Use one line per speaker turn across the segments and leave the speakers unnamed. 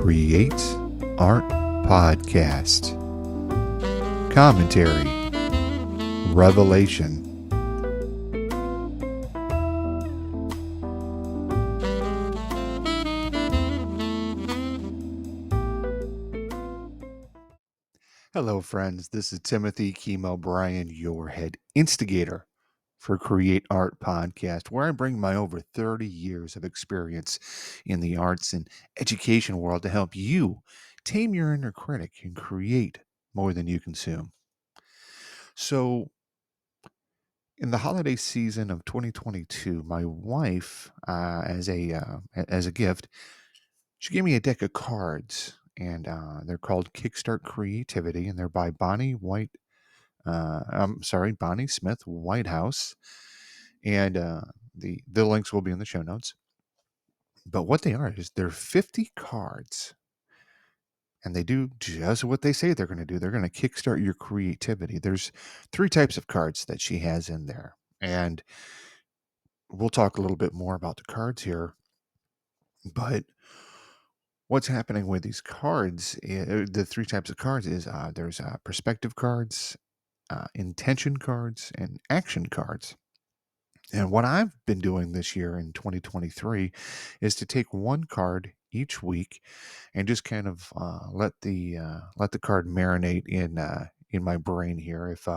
Create Art Podcast. Commentary. Revelation. Hello, friends. This is Timothy Kemo Bryan, your head instigator for Create Art Podcast, where I bring my over 30 years of experience in the arts and education world to help you tame your inner critic and create more than you consume. So, in the holiday season of 2022, my wife, as a gift, she gave me a deck of cards, and they're called Kickstart Creativity, and they're by Bonnie Smith Whitehouse, and the links will be in the show notes. But what they are is they're 50 cards, and they do just what they say they're going to do. They're going to kickstart your creativity. There's three types of cards that she has in there, and we'll talk a little bit more about the cards here. But what's happening with these cards, the three types of cards is there's perspective cards, intention cards, and action cards. And what I've been doing this year in 2023 is to take one card each week and just kind of let the card marinate in my brain here. If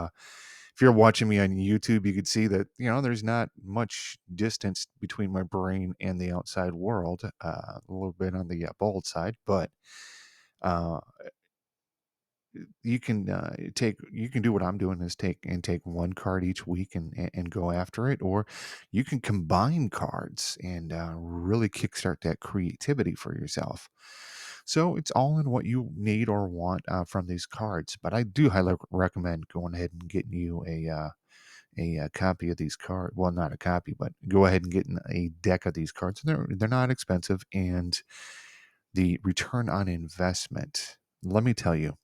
you're watching me on YouTube, you could see that there's not much distance between my brain and the outside world. A little bit on the bold side, but uh, you can do what I'm doing is take one card each week and go after it, or you can combine cards and really kickstart that creativity for yourself. So it's all in what you need or want from these cards. But I do highly recommend going ahead and getting you a copy of these cards. Well, not a copy, but go ahead and getting a deck of these cards. They're not expensive, and the return on investment. Let me tell you,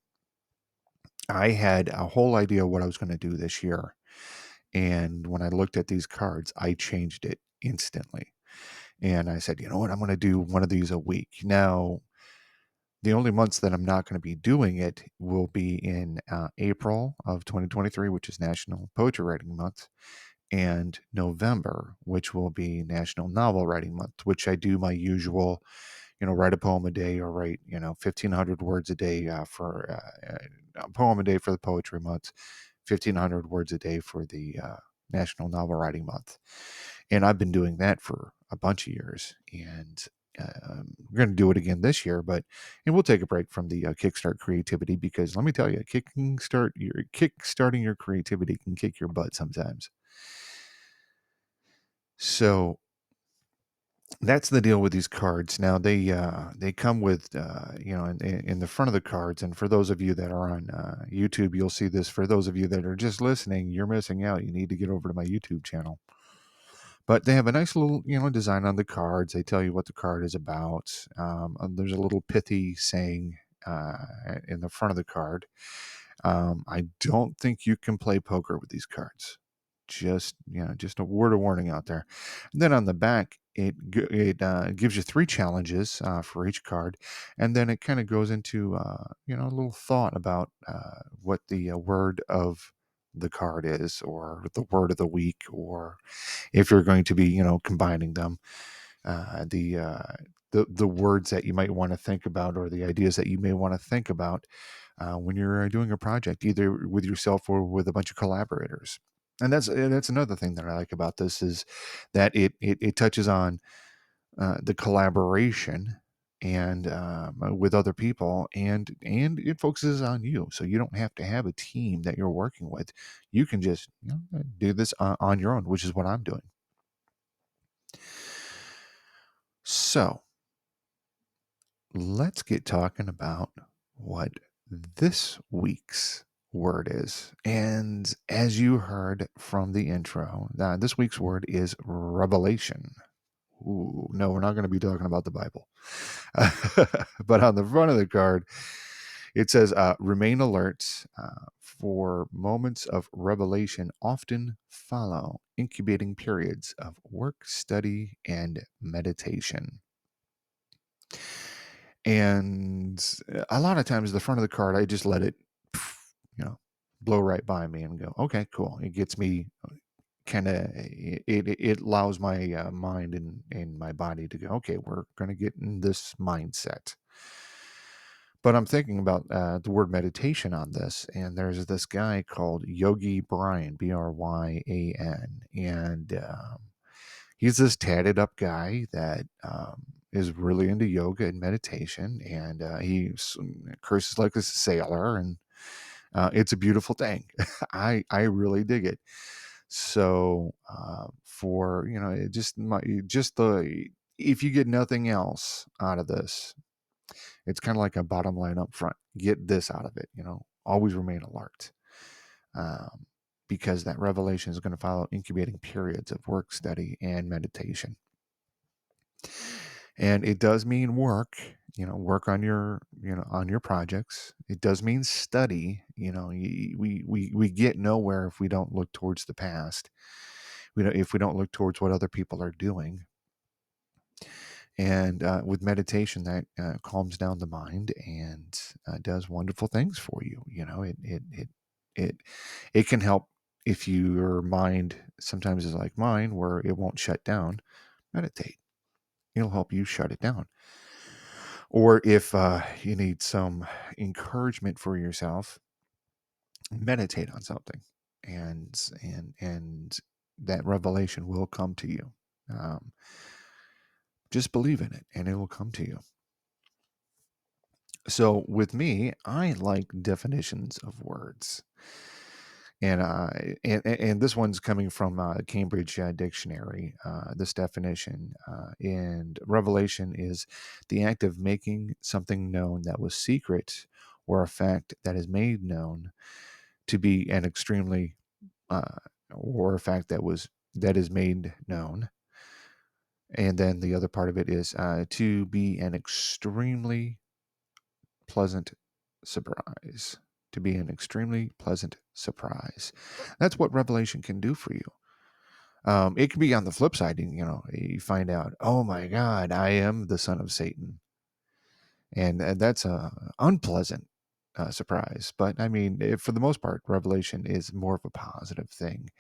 I had a whole idea what I was going to do this year. And when I looked at these cards, I changed it instantly. And I said, you know what? I'm going to do one of these a week. Now, the only months that I'm not going to be doing it will be in April of 2023, which is National Poetry Writing Month, and November, which will be National Novel Writing Month, which I do my usual, write a poem a day or write, 1,500 words a day for a poem a day for the Poetry Month, 1,500 words a day for the National Novel Writing Month. And I've been doing that for a bunch of years. And we're going to do it again this year, and we'll take a break from the Kickstart Creativity, because let me tell you, kickstarting your creativity can kick your butt sometimes. So that's the deal with these cards. Now they come with in the front of the cards, and for those of you that are on YouTube, you'll see this. For those of you that are just listening, you're missing out. You need to get over to my YouTube channel. But they have a nice little design on the cards. They tell you what the card is about. And there's a little pithy saying in the front of the card. I don't think you can play poker with these cards. Just just a word of warning out there. And then on the back, it gives you three challenges for each card, and then it kind of goes into a little thought about what the word of the card is, or the word of the week, or if you're going to be combining them, the words that you might want to think about, or the ideas that you may want to think about when you're doing a project, either with yourself or with a bunch of collaborators. And that's another thing that I like about this, is that it touches on the collaboration and with other people, and it focuses on you, so you don't have to have a team that you're working with. You can just do this on your own, which is what I'm doing. So let's get talking about what this week's word is. And as you heard from the intro, this week's word is revelation. Ooh, no, we're not going to be talking about the Bible. But on the front of the card, it says, remain alert, for moments of revelation often follow incubating periods of work, study, and meditation. And a lot of times, the front of the card, I just let it, you know, blow right by me and go, okay, cool. It gets me kind of, it allows my mind and my body to go, okay, we're going to get in this mindset. But I'm thinking about the word meditation on this, and there's this guy called Yogi Bryan, Bryan, and he's this tatted up guy that is really into yoga and meditation, and he curses like a sailor, and it's a beautiful thing. I really dig it. So for it just the if you get nothing else out of this, it's kind of like a bottom line up front. Get this out of it. Always remain alert. Um, because that revelation is going to follow incubating periods of work, study, and meditation. And it does mean work, work on your projects. It does mean study. We get nowhere if we don't look towards the past. If we don't look towards what other people are doing. And with meditation, that calms down the mind and does wonderful things for you. It it can help if your mind sometimes is like mine, where it won't shut down. Meditate. It'll help you shut it down. Or if you need some encouragement for yourself, meditate on something, and that revelation will come to you. Um, just believe in it, and it will come to you. So with me, I like definitions of words. And this one's coming from Cambridge Dictionary. This definition and revelation is the act of making something known that was secret, or a fact that is made known to be an extremely, uh, or a fact that is made known. And then the other part of it is to be an extremely pleasant surprise. To be an extremely pleasant surprise. That's what revelation can do for you. It can be on the flip side. You find out, oh my God, I am the son of Satan, and that's a unpleasant surprise. But I mean, for the most part, revelation is more of a positive thing.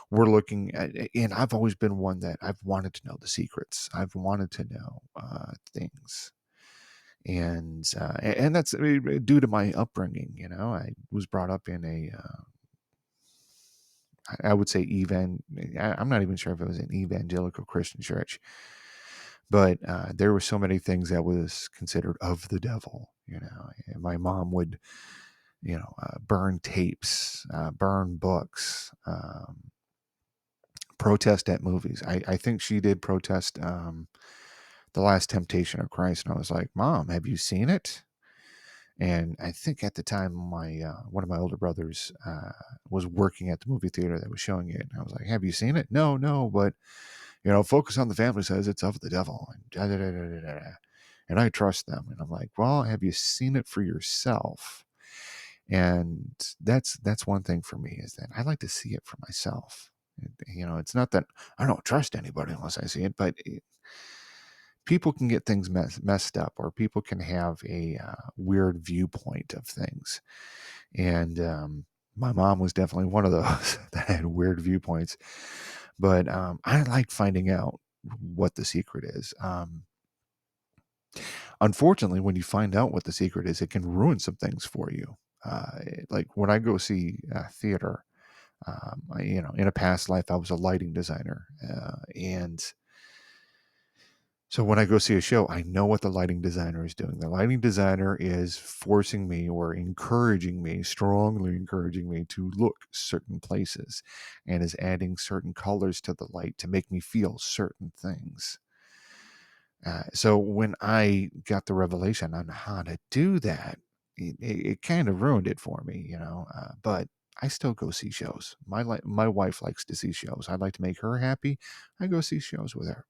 We're looking at, and I've always been one that I've wanted to know the secrets. I've wanted to know things, and that's due to my upbringing. I was brought up in a I would say I'm not even sure if it was an evangelical Christian church, but there were so many things that was considered of the devil. And my mom would burn tapes, burn books, protest at movies. I think she did protest The Last Temptation of Christ, and I was like, Mom, have you seen it? And I think at the time, my one of my older brothers was working at the movie theater that was showing it. And I was like, "Have you seen it?" No, no, but Focus on the Family says it's of the devil, and da, da, da, da, da, da. And I trust them. And I'm like, "Well, have you seen it for yourself?" And that's one thing for me, is that I like to see it for myself. It's not that I don't trust anybody unless I see it, but people can get things messed up, or people can have a weird viewpoint of things. And my mom was definitely one of those that had weird viewpoints. But I like finding out what the secret is. Unfortunately, when you find out what the secret is, it can ruin some things for you. Like when I go see theater, in a past life, I was a lighting designer. And so when I go see a show, I know what the lighting designer is doing. The lighting designer is forcing me, or encouraging me, strongly encouraging me to look certain places, and is adding certain colors to the light to make me feel certain things. So when I got the revelation on how to do that, it kind of ruined it for me, but I still go see shows. My wife likes to see shows. I'd like to make her happy. I go see shows with her.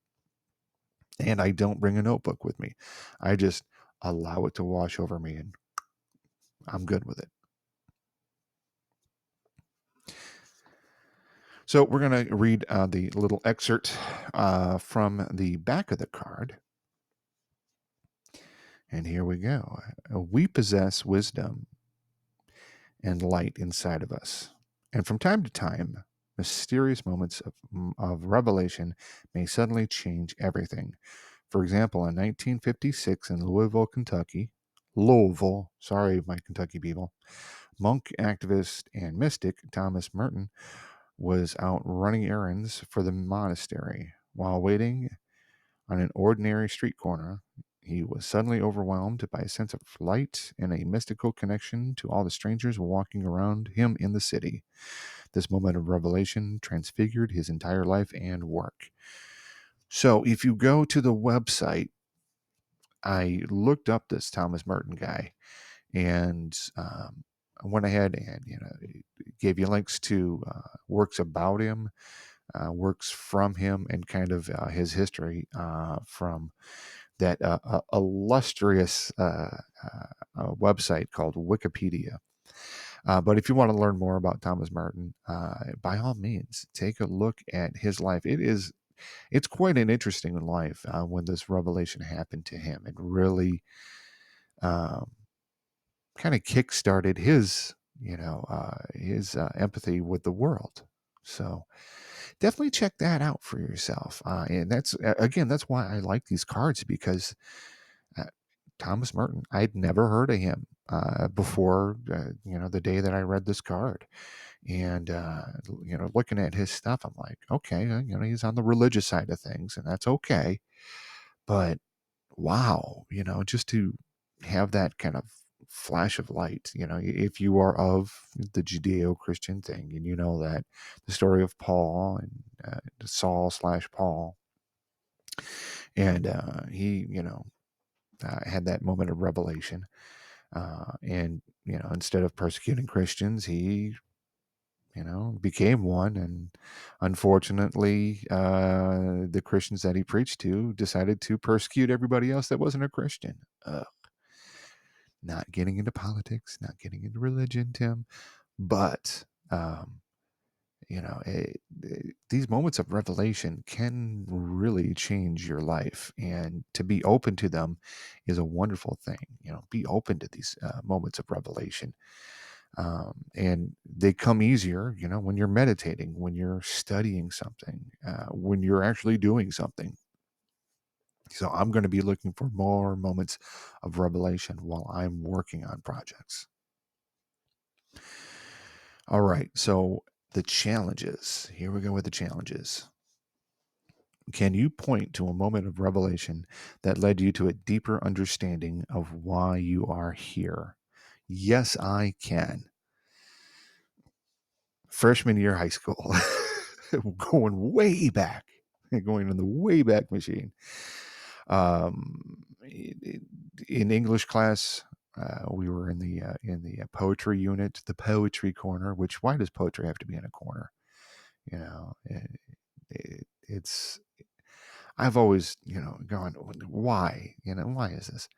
And I don't bring a notebook with me. I just allow it to wash over me, and I'm good with it. So we're going to read the little excerpt from the back of the card. And here we go. We possess wisdom and light inside of us. And from time to time, mysterious moments of revelation may suddenly change everything. For example, in 1956 in Louisville, sorry, my Kentucky people, monk, activist, and mystic Thomas Merton was out running errands for the monastery. While waiting on an ordinary street corner, he was suddenly overwhelmed by a sense of light and a mystical connection to all the strangers walking around him in the city. This moment of revelation transfigured his entire life and work. So, if you go to the website, I looked up this Thomas Merton guy, and I went ahead and gave you links to works about him, works from him, and kind of his history from that illustrious website called Wikipedia. But if you want to learn more about Thomas Merton, by all means, take a look at his life. It's quite an interesting life when this revelation happened to him. It really um, kind of kick-started his empathy with the world. So definitely check that out for yourself. And that's why I like these cards, because uh, Thomas Merton, I'd never heard of him before, the day that I read this card. And, looking at his stuff, I'm like, okay, he's on the religious side of things, and that's okay. But wow, just to have that kind of flash of light, if you are of the Judeo-Christian thing, and you know that the story of Paul and Saul slash Paul, and he, had that moment of revelation, and instead of persecuting Christians, he became one. And unfortunately, the Christians that he preached to decided to persecute everybody else that wasn't a Christian. Not getting into politics, not getting into religion, Tim, but these moments of revelation can really change your life, and to be open to them is a wonderful thing. Be open to these moments of revelation, and they come easier, when you're meditating, when you're studying something, when you're actually doing something. So I'm going to be looking for more moments of revelation while I'm working on projects. All right. So the challenges. Here we go with the challenges. Can you point to a moment of revelation that led you to a deeper understanding of why you are here? Yes, I can. Freshman year high school, going way back, going in the way back machine. In English class, we were in the poetry unit, the poetry corner. Which, why does poetry have to be in a corner? It's I've always gone, why? Why is this?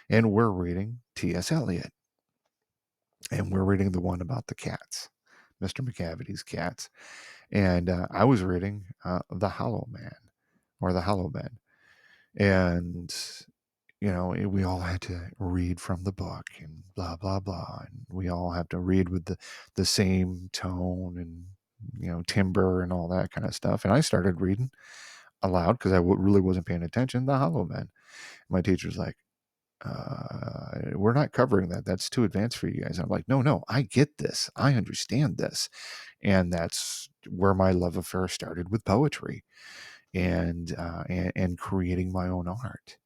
And we're reading T.S. Eliot, and we're reading the one about the cats, Mr. McCavity's cats. And I was reading The Hollow Man, or The Hollow Men. And we all had to read from the book, and blah blah blah, and we all have to read with the same tone and timbre and all that kind of stuff. And I started reading aloud because really wasn't paying attention. The Hollow Men. My teacher's like, we're not covering that. That's too advanced for you guys. I'm like, no, I get this. I understand this. And that's where my love affair started with poetry, and creating my own art.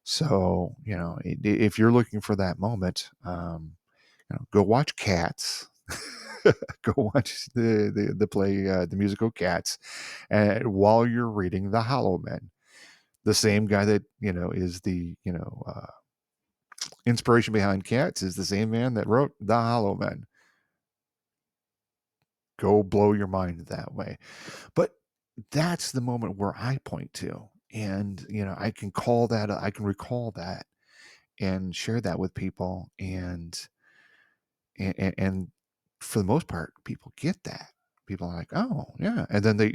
So, if you're looking for that moment, go watch Cats. Go watch the play, the musical Cats, while you're reading The Hollow Men. The same guy that is the inspiration behind Cats is the same man that wrote The Hollow Men. Go blow your mind that way. But that's the moment where I point to, and I can recall that and share that with people, and for the most part, people get that. People are like, oh yeah, and then they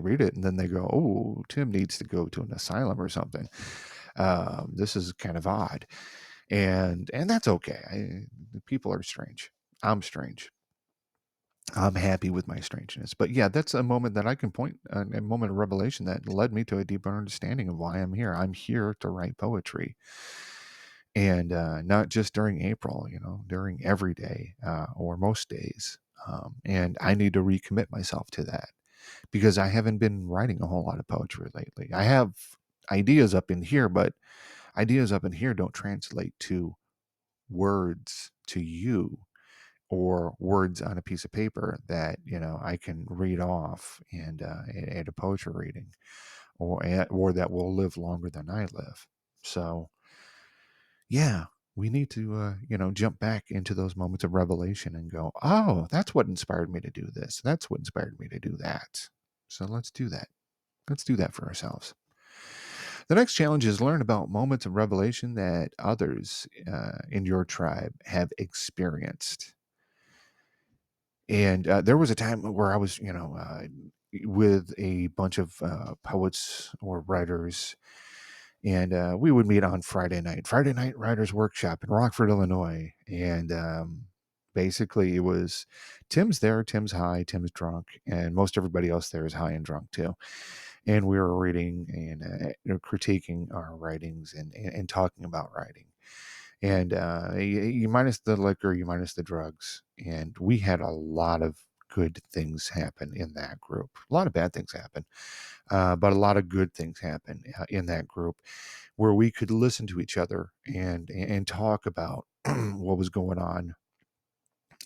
read it, and then they go, oh, Tim needs to go to an asylum or something. This is kind of odd, and that's okay. People are strange. I'm strange. I'm happy with my strangeness. But yeah, that's a moment that I can point a moment of revelation that led me to a deeper understanding of why I'm here. I'm here to write poetry, and not just during April. During every day or most days. And I need to recommit myself to that because I haven't been writing a whole lot of poetry lately. I have ideas up in here, but ideas up in here don't translate to words to you, or words on a piece of paper that I can read off and at a poetry reading, or that will live longer than I live. So yeah, we need to jump back into those moments of revelation and go, oh, that's what inspired me to do this, that's what inspired me to do that. So let's do that. Let's do that for ourselves. The next challenge is learn about moments of revelation that others in your tribe have experienced. And there was a time where I was, with a bunch of poets or writers, and we would meet on Friday night writers workshop in Rockford, Illinois. And basically, it was Tim's there, Tim's high, Tim's drunk, and most everybody else there is high and drunk too. And we were reading and critiquing our writings and talking about writing. And you minus the liquor, you minus the drugs, and we had a lot of good things happen in that group. A lot of bad things happen, but a lot of good things happen in that group, where we could listen to each other and talk about what was going on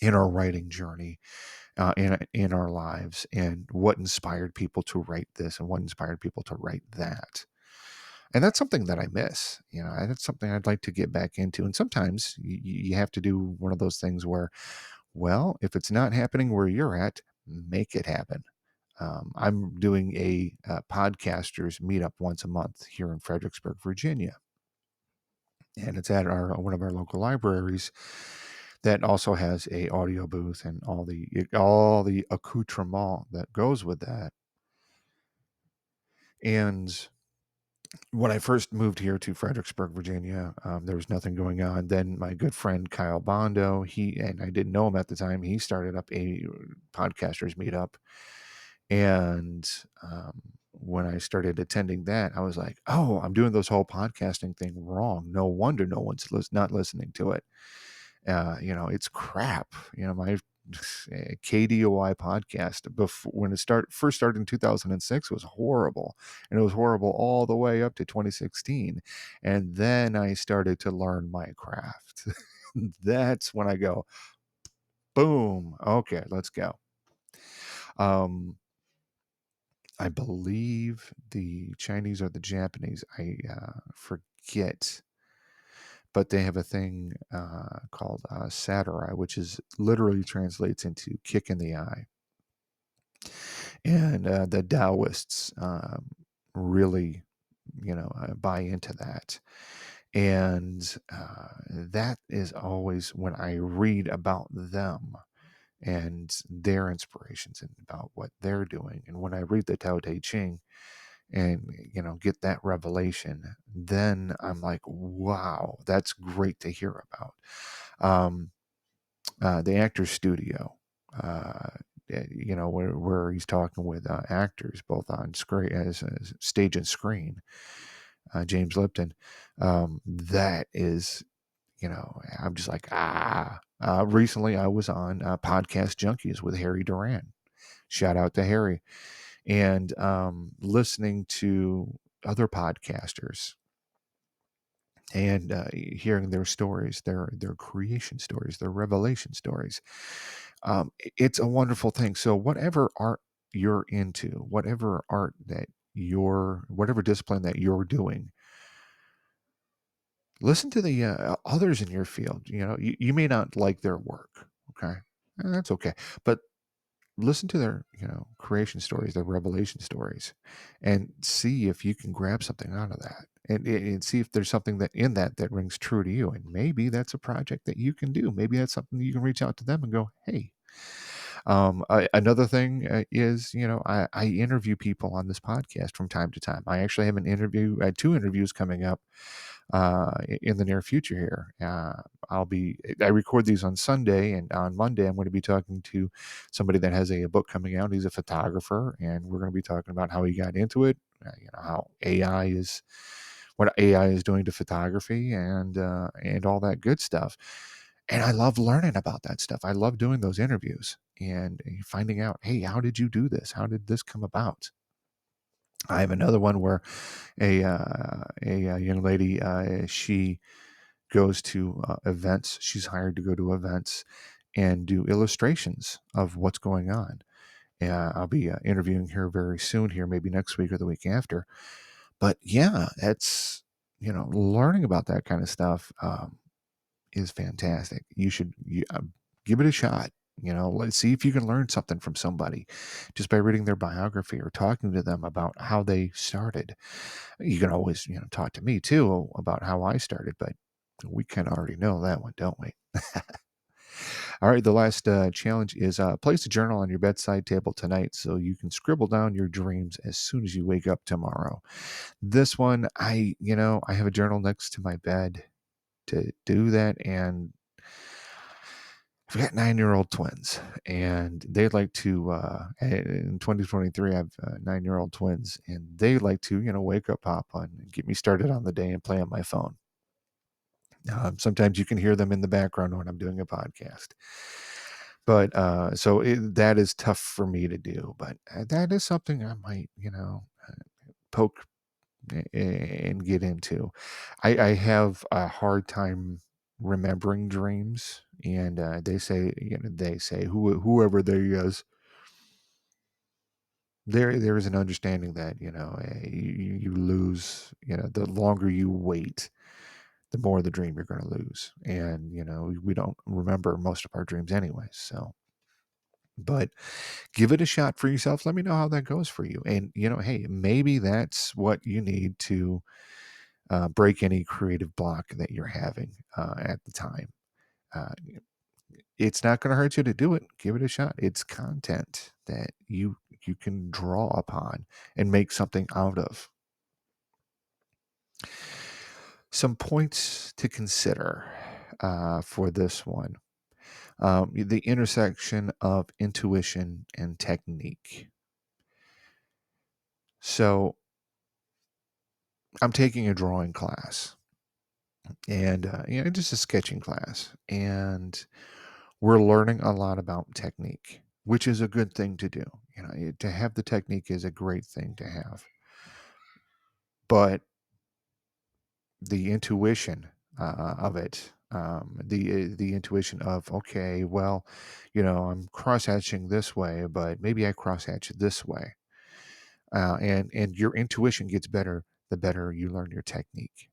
in our writing journey, in our lives, and what inspired people to write this and what inspired people to write that. And that's something that I miss. That's something I'd like to get back into. And sometimes you have to do one of those things where, well, if it's not happening where you're at, make it happen. I'm doing a podcasters meetup once a month here in Fredericksburg, Virginia, and it's at our one of our local libraries that also has a audio booth and all the accoutrement that goes with that. And when I first moved here to Fredericksburg, Virginia, there was nothing going on. Then my good friend Kyle Bondo, and I didn't know him at the time, he started up a podcasters meetup. And when I started attending that, I was like, oh, I'm doing this whole podcasting thing wrong. No wonder no one's not listening to it. It's crap. My KDOI podcast, before when first started in 2006, was horrible, and it was horrible all the way up to 2016, and then I started to learn my craft. That's when I go, boom, okay, let's go. I believe the Chinese or the Japanese, I forget, but they have a thing called Samurai, which is literally translates into kick in the eye. And the Taoists really, buy into that. And that is always when I read about them and their inspirations and about what they're doing. And when I read the Tao Te Ching and, get that revelation, then I'm like, wow, that's great to hear about. Um, the Actors Studio, uh, where he's talking with actors both on screen, as stage and screen. James Lipton, that is, I'm just like, ah. Recently, I was on Podcast Junkies with Harry Duran. Shout out to Harry, and listening to other podcasters and hearing their stories, their creation stories, their revelation stories. It's a wonderful thing. So whatever art you're into, whatever discipline that you're doing, listen to the others in your field. You may not like their work, okay, and that's okay, but listen to their creation stories, their revelation stories, and see if you can grab something out of that, and see if there's something that rings true to you. And maybe that's a project that you can do. Maybe that's something you can reach out to them and go, hey, Another thing is, I interview people on this podcast from time to time. I actually have two interviews coming up in the near future here. I record these on Sunday, and on Monday, I'm going to be talking to somebody that has a book coming out. He's a photographer, and we're going to be talking about how he got into it, how what AI is doing to photography, and all that good stuff. And I love learning about that stuff. I love doing those interviews and finding out, hey, how did you do this? How did this come about? I have another one where a young lady, she goes to events. She's hired to go to events and do illustrations of what's going on. I'll be interviewing her very soon here, maybe next week or the week after. But yeah, it's, learning about that kind of stuff is fantastic. Give it a shot. Let's see if you can learn something from somebody just by reading their biography or talking to them about how they started. You can always, talk to me too about how I started, but we kind of already know that one, don't we? All right, the last challenge is place a journal on your bedside table tonight so you can scribble down your dreams as soon as you wake up tomorrow. This one, I have a journal next to my bed to do that, and I've got 9-year-old twins, and they like to. In 2023, I have 9-year-old twins, and they like to, wake up, hop on, and get me started on the day, and play on my phone. Sometimes you can hear them in the background when I'm doing a podcast. But that is tough for me to do. But that is something I might, poke and get into. I have a hard time remembering dreams, and they say whoever they is, there is an understanding that you lose, the longer you wait, the more the dream you're going to lose, and we don't remember most of our dreams anyway. So, but give it a shot for yourself. Let me know how that goes for you, and hey, maybe that's what you need to break any creative block that you're having at the time. Uh, it's not going to hurt you to do it. Give it a shot. It's content that you can draw upon and make something out of. Some points to consider for this one: the intersection of intuition and technique. So, I'm taking a drawing class, and just a sketching class, and we're learning a lot about technique, which is a good thing to do. To have the technique is a great thing to have, but the intuition of it, the intuition of, okay, well, I'm cross hatching this way, but maybe I cross hatch this way, and your intuition gets better the better you learn your technique.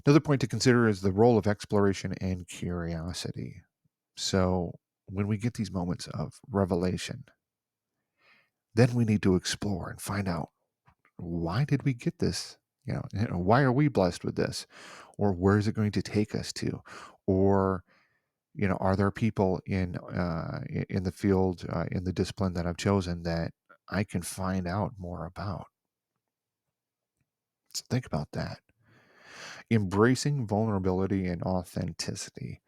Another point to consider is the role of exploration and curiosity. So when we get these moments of revelation, then we need to explore and find out, why did we get this? Why are we blessed with this? Or where is it going to take us to? Or, are there people in the field, in the discipline that I've chosen, that I can find out more about? So think about that. Embracing vulnerability and authenticity.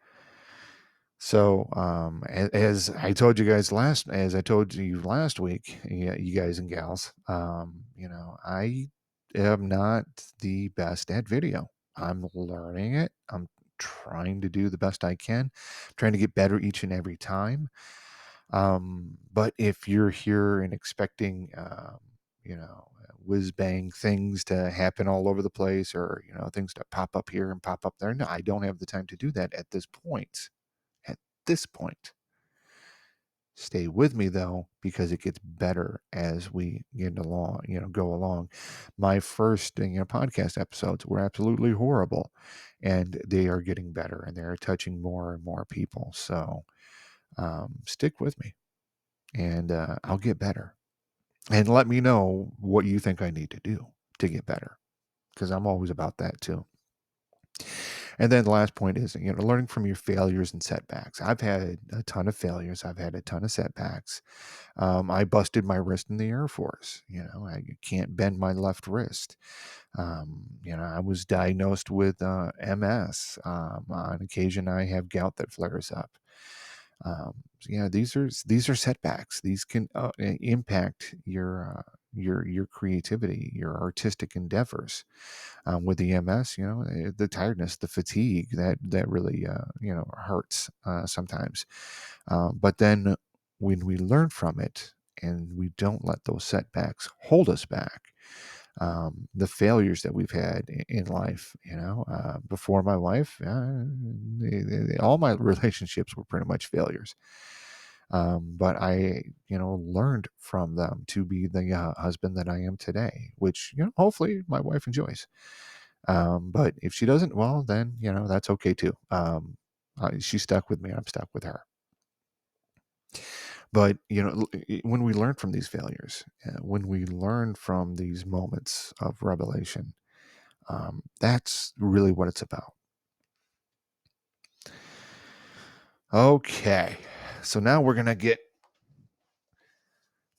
So, as I told you last week, you guys and gals, I am not the best at video. I'm learning it. I'm trying to do the best I can, trying to get better each and every time. But if you're here and expecting, whiz bang things to happen all over the place, or, things to pop up here and pop up there, no, I don't have the time to do that at this point. At this point. Stay with me though, because it gets better as we go along. My first, podcast episodes were absolutely horrible, and they are getting better, and they're touching more and more people. So stick with me, and I'll get better. And let me know what you think I need to do to get better, because I'm always about that too. And then the last point is, learning from your failures and setbacks. I've had a ton of failures. I've had a ton of setbacks. I busted my wrist in the Air Force. I can't bend my left wrist. I was diagnosed with MS. On occasion, I have gout that flares up. These are setbacks. These can impact your creativity, your artistic endeavors. With the MS, the tiredness, the fatigue that really hurts sometimes. But then when we learn from it and we don't let those setbacks hold us back, the failures that we've had in life, before my wife, all my relationships were pretty much failures. But I, learned from them to be the husband that I am today, which, hopefully my wife enjoys. But if she doesn't, well, then, that's okay too. She's stuck with me. I'm stuck with her. But, when we learn from these failures, when we learn from these moments of revelation, that's really what it's about. Okay. So now we're going to get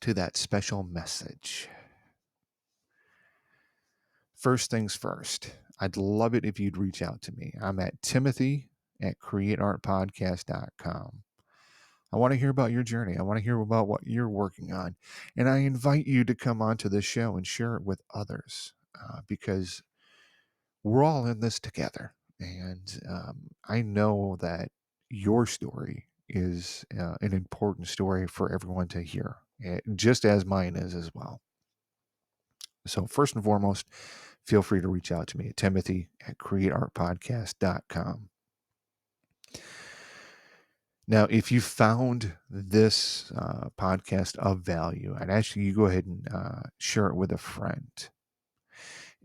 to that special message. First things first, I'd love it if you'd reach out to me. I'm at timothy@createartpodcast.com. I want to hear about your journey. I want to hear about what you're working on. And I invite you to come onto this show and share it with others because we're all in this together. And I know that your story is an important story for everyone to hear, just as mine is as well. So, first and foremost, feel free to reach out to me at timothy@createartpodcast.com. Now, if you found this podcast of value, I'd ask you go ahead and share it with a friend.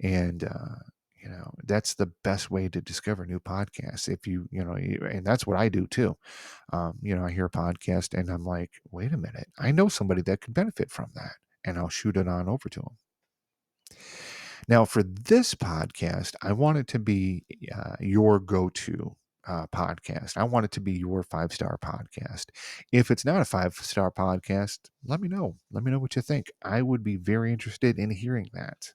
And, that's the best way to discover new podcasts. If and that's what I do too. I hear a podcast and I'm like, wait a minute, I know somebody that could benefit from that. And I'll shoot it on over to them. Now, for this podcast, I want it to be your go to podcast. I want it to be your 5-star podcast. If it's not a 5-star podcast, let me know. Let me know what you think. I would be very interested in hearing that.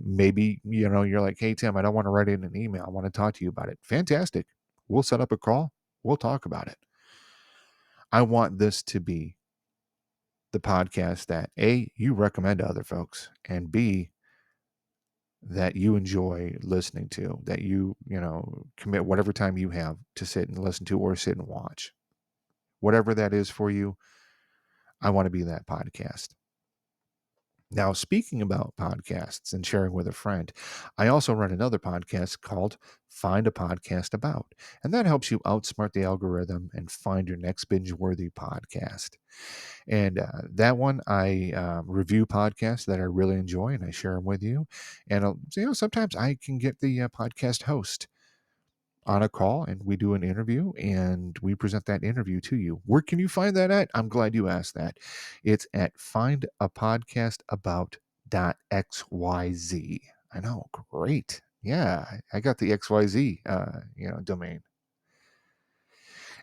Maybe, you're like, hey, Tim, I don't want to write in an email. I want to talk to you about it. Fantastic. We'll set up a call. We'll talk about it. I want this to be the podcast that A, you recommend to other folks, and B, that you enjoy listening to, that commit whatever time you have to sit and listen to or sit and watch. Whatever that is for you, I want to be that podcast. Now, speaking about podcasts and sharing with a friend, I also run another podcast called Find a Podcast About, and that helps you outsmart the algorithm and find your next binge-worthy podcast. And that one, I review podcasts that I really enjoy, and I share them with you. And sometimes I can get the podcast host on a call, and we do an interview, and we present that interview to you. Where can you find that at? I'm glad you asked that. It's at findapodcastabout.xyz. I know, great. Yeah, I got the XYZ, domain.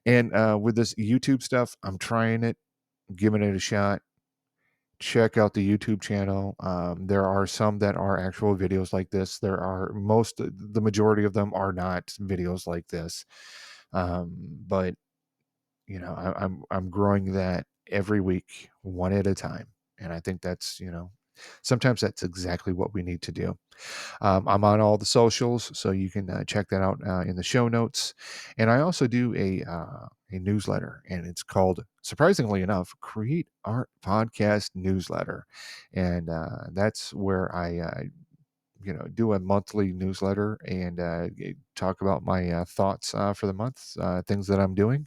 And with this YouTube stuff, I'm trying it, giving it a shot. Check out the YouTube channel. There are some that are actual videos like this. The majority of them are not videos like this. But I'm growing that every week, one at a time, and I think that's sometimes that's exactly what we need to do. I'm on all the socials, so you can check that out in the show notes. And I also do a newsletter, and it's called, surprisingly enough, Create Art Podcast Newsletter, and that's where I. Do a monthly newsletter and talk about my thoughts for the month, things that I'm doing,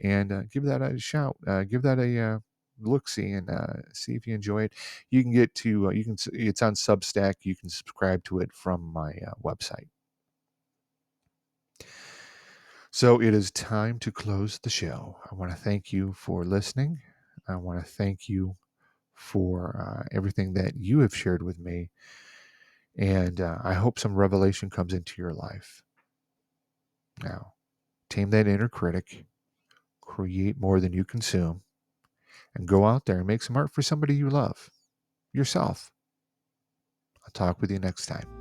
and give that a shout. Give that a look see and see if you enjoy it. You can get to it's on Substack. You can subscribe to it from my website. So it is time to close the show. I want to thank you for listening. I want to thank you for everything that you have shared with me, and I hope some revelation comes into your life. Now, tame that inner critic, create more than you consume, and go out there and make some art for somebody you love, yourself. I'll talk with you next time.